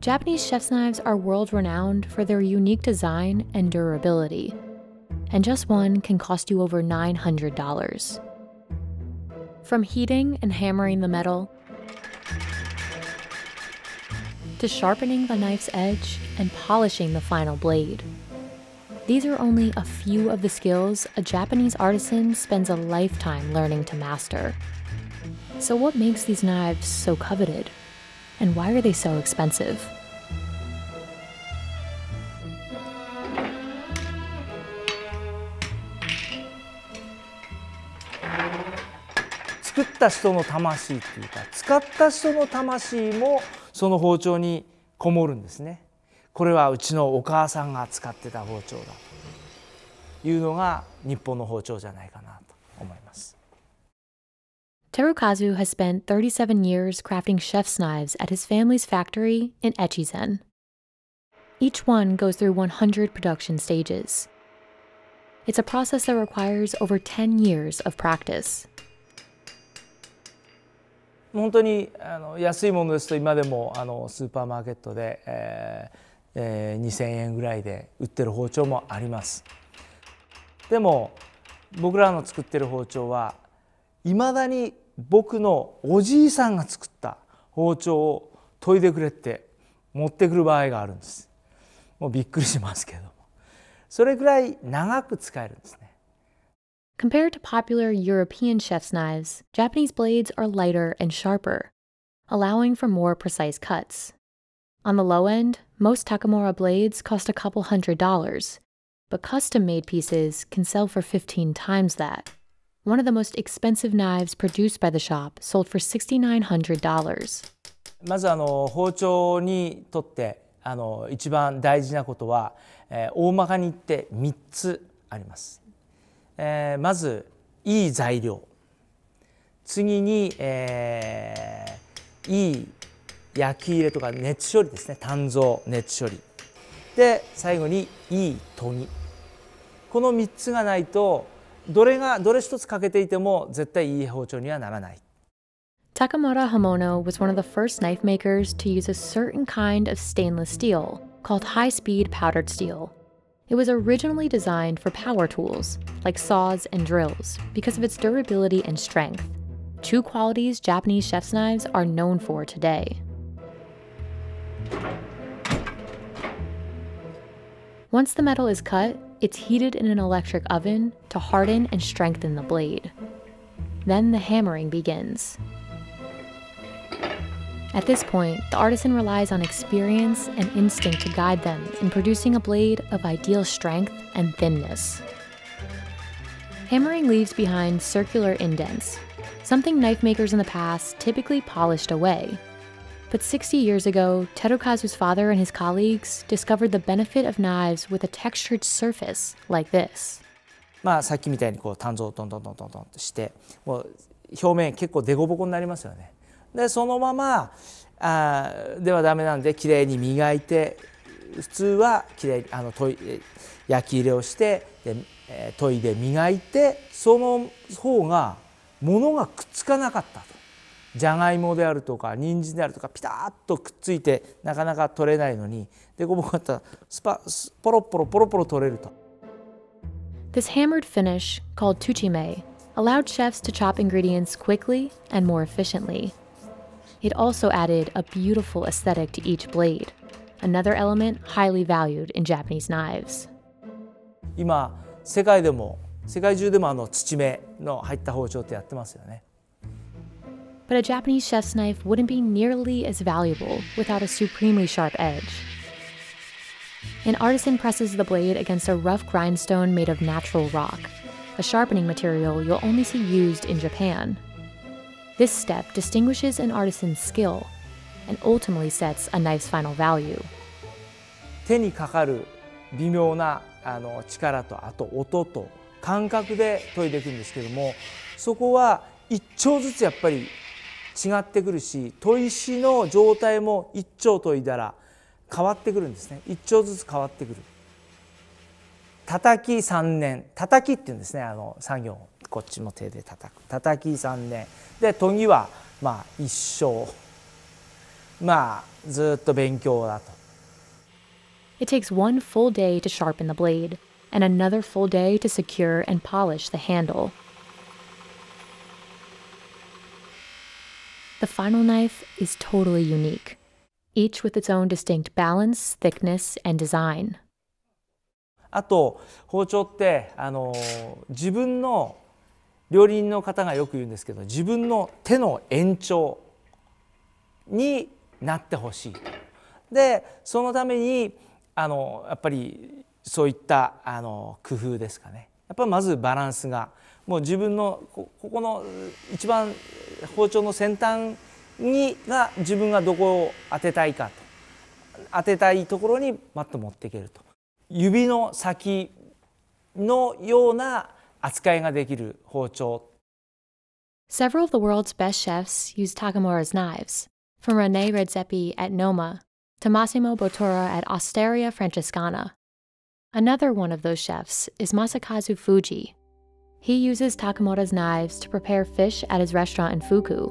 Japanese chef's knives are world-renowned for their unique design and durability, and just one can cost you over $900. From heating and hammering the metal, to sharpening the knife's edge and polishing the final blade. These are only a few of the skills a Japanese artisan spends a lifetime learning to master. So what makes these knives so coveted? And why are they so expensive? 作った人の魂っていうか、使った人の魂もその包丁にこもるんですね。これはうちのお母さんが使ってた包丁だというのが日本の包丁じゃないかなと思います。Terukazu has spent 37 years crafting chef's knives at his family's factory in Echizen. Each one goes through 100 production stages. It's a process that requires over 10 years of practice. 本当に安いものですと今でもスーパーマーケットで、2000円ぐらいで売ってる包丁もあります。でも僕らの作ってる包丁はいまだに僕のおじいさんが作った包丁を研いでくれって持ってくる場合があるんです。もうびっくりしますけども、それぐらい長く使えるんですね。Compared to popular European chef's knives, Japanese blades are lighter and sharper, allowing for more precise cuts. On the low end, most Takamura blades cost a couple $100, but custom-made pieces can sell for 15 times that. One of the most expensive knives produced by the shop sold for $6,900. まず包丁にとって一番大事なことは、大まかに言って3つあります。まずいい材料、次に、いい焼き入れとか熱処理ですね、鍛造熱処理で、最後にいい研ぎ。この3つがないとどれ一つ欠けていても絶対いい包丁にはならない。Takamura Hamono was one of the first knife makers to use a certain kind of stainless steel called high-speed powdered steel. It was originally designed for power tools, like saws and drills, because of its durability and strength, two qualities Japanese chef's knives are known for today. Once the metal is cut, it's heated in an electric oven to harden and strengthen the blade. Then the hammering begins. At this point, the artisan relies on experience and instinct to guide them in producing a blade of ideal strength and thinness. Hammering leaves behind circular indents, something knife makers in the past typically polished away. But 60 years ago, Terukazu's father and his colleagues discovered the benefit of knives with a textured surface like this. さっきみたいに鍛造をトントントントントンとしてもう表面結構デコボコになりますよね。でそのままではダメなんできれいに磨いて、普通はきれいに焼き入れをして研いで磨いて、その方が物がくっつかなかったと。じゃがいもであるとか人参であるとかピタッとくっついてなかなか取れないのに、デコボコだったらポロポロポロポロ取れると。This hammered finish, called tsuchime, allowed chefs to chop ingredients quickly and more efficiently. It also added a beautiful aesthetic to each blade, another element highly valued in Japanese knives. 今世界中でも土目の入った包丁ってやってますよね。But a Japanese chef's knife wouldn't be nearly as valuable without a supremely sharp edge. An artisan presses the blade against a rough grindstone made of natural rock, a sharpening material you'll only see used in Japan. This step distinguishes an artisan's skill and ultimately sets a knife's final value. 手にかかる微妙な力と、あと音と感覚で研いでいくんですけども、そこは一丁ずつやっぱり違ってくるし、砥石の状態も一丁研いだら変わってくるんですね。一丁ずつ変わってくる。叩き3年、叩きって言うんですね。作業をこっちの手で叩く。叩き3年で研ぎは一生。まあずっと勉強だと。It takes one full day to sharpen the blade, and another full day to secure and polish the handle. The final knife is totally unique, each with its own distinct balance, thickness, and design. あと包丁って自分の料理人の方がよく言うんですけど、自分の手の延長になってほしいと。でそのためにやっぱりそういった工夫ですかね。やっぱりまずバランスがもう自分のここの一番包丁の先端が自分がどこを当てたいかと、当てたいところにマッと持っていけると、指の先のような扱いができる包丁。Several of the world's best chefs use Takamura's knives, from René Redzepi at Noma to Massimo Bottura at Osteria Francescana. Another one of those chefs is Masakazu Fuji. He uses Takamura's knives to prepare fish at his restaurant in Fuku.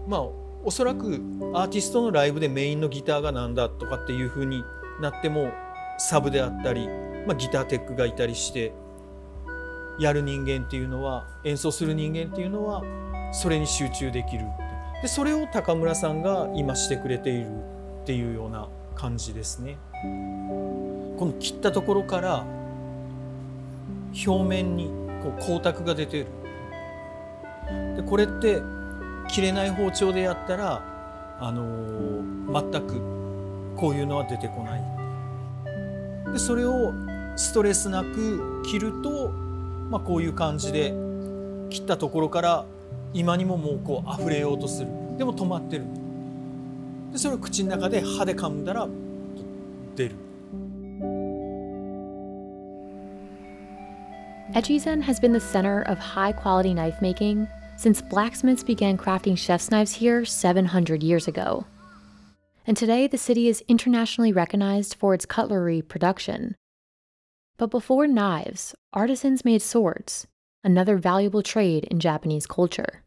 まあおそらくアーティストのライブでメインのギターがなんだとかっていう風になっても、サブであったり、ギターテックがいたりしてやる人間っていうのは、演奏する人間っていうのはそれに集中できる。でそれを高村さんが今してくれているっていうような感じですね。この切ったところから表面に光沢が出てる。でこれって切れない包丁でやったら全くこういうのは出てこない。でそれをストレスなく切ると、こういう感じで切ったところから今にももうこう溢れようとする。でも止まってる。でそれを口の中で歯で噛んだら出る。Echizen has been the center of high-quality knife making since blacksmiths began crafting chef's knives here 700 years ago. And today the city is internationally recognized for its cutlery production. But before knives, artisans made swords, another valuable trade in Japanese culture.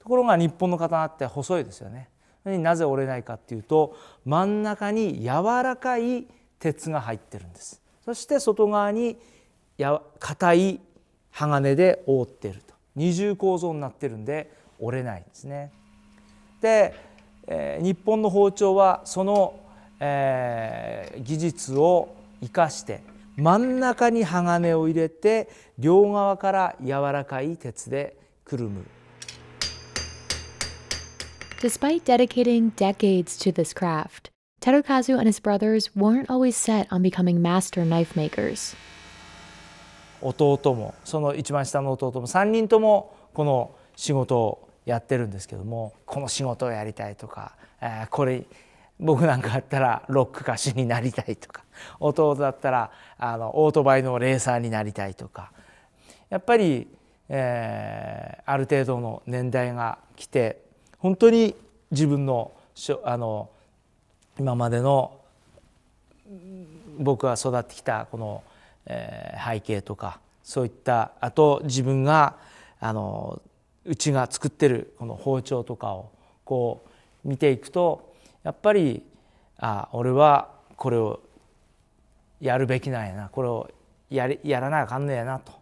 ところが日本の刀って細いですよね。なぜ折れないかっていうと、真ん中に柔らかい鉄が入ってるんです。そして外側に硬い鋼で覆っていると、二重構造になってるんで折れないんですね。で、日本の包丁はその、技術を生かして真ん中に鋼を入れて両側から柔らかい鉄でくるむ。Despite dedicating decades to this craft, Terukazu and his brothers weren't always set on becoming master knife makers. 弟もその一番下の弟も3人ともこの仕事をやってるんですけども、この仕事をやりたいとか、これ僕なんかだったらロック歌手になりたいとか、弟だったらオートバイのレーサーになりたいとか、やっぱり、ある程度の年代が来て本当に自分の今までの僕が育ってきたこの背景とか、そういったあと自分がうちが作ってるこの包丁とかをこう見ていくと、やっぱり俺はこれをやるべきなんやな、これをやらなあかんのやなと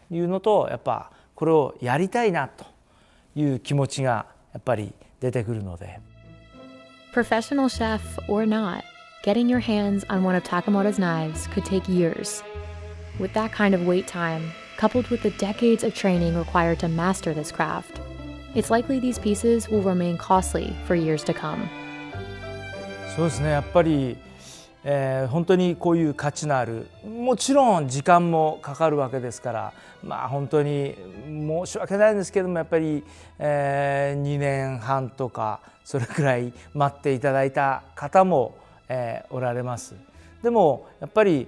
いうのと、やっぱこれをやりたいなという気持ちがやっぱり出てくるので。Professional chef or not, getting your hands on one of Takamura's knives could take years. With that kind of wait time, coupled with the decades of training required to master this craft, it's likely these pieces will remain costly for years to come. そうですね、やっぱり、本当にこういう価値のある、もちろん時間もかかるわけですから、本当に申し訳ないんですけども、やっぱり、2年半とかそれくらい待っていただいた方も、おられます。でもやっぱり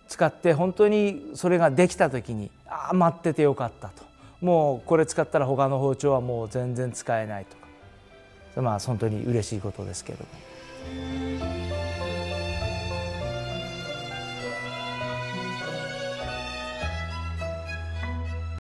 使って本当にそれができた時に待っててよかったと、もうこれ使ったら他の包丁はもう全然使えないとか、本当に嬉しいことですけども。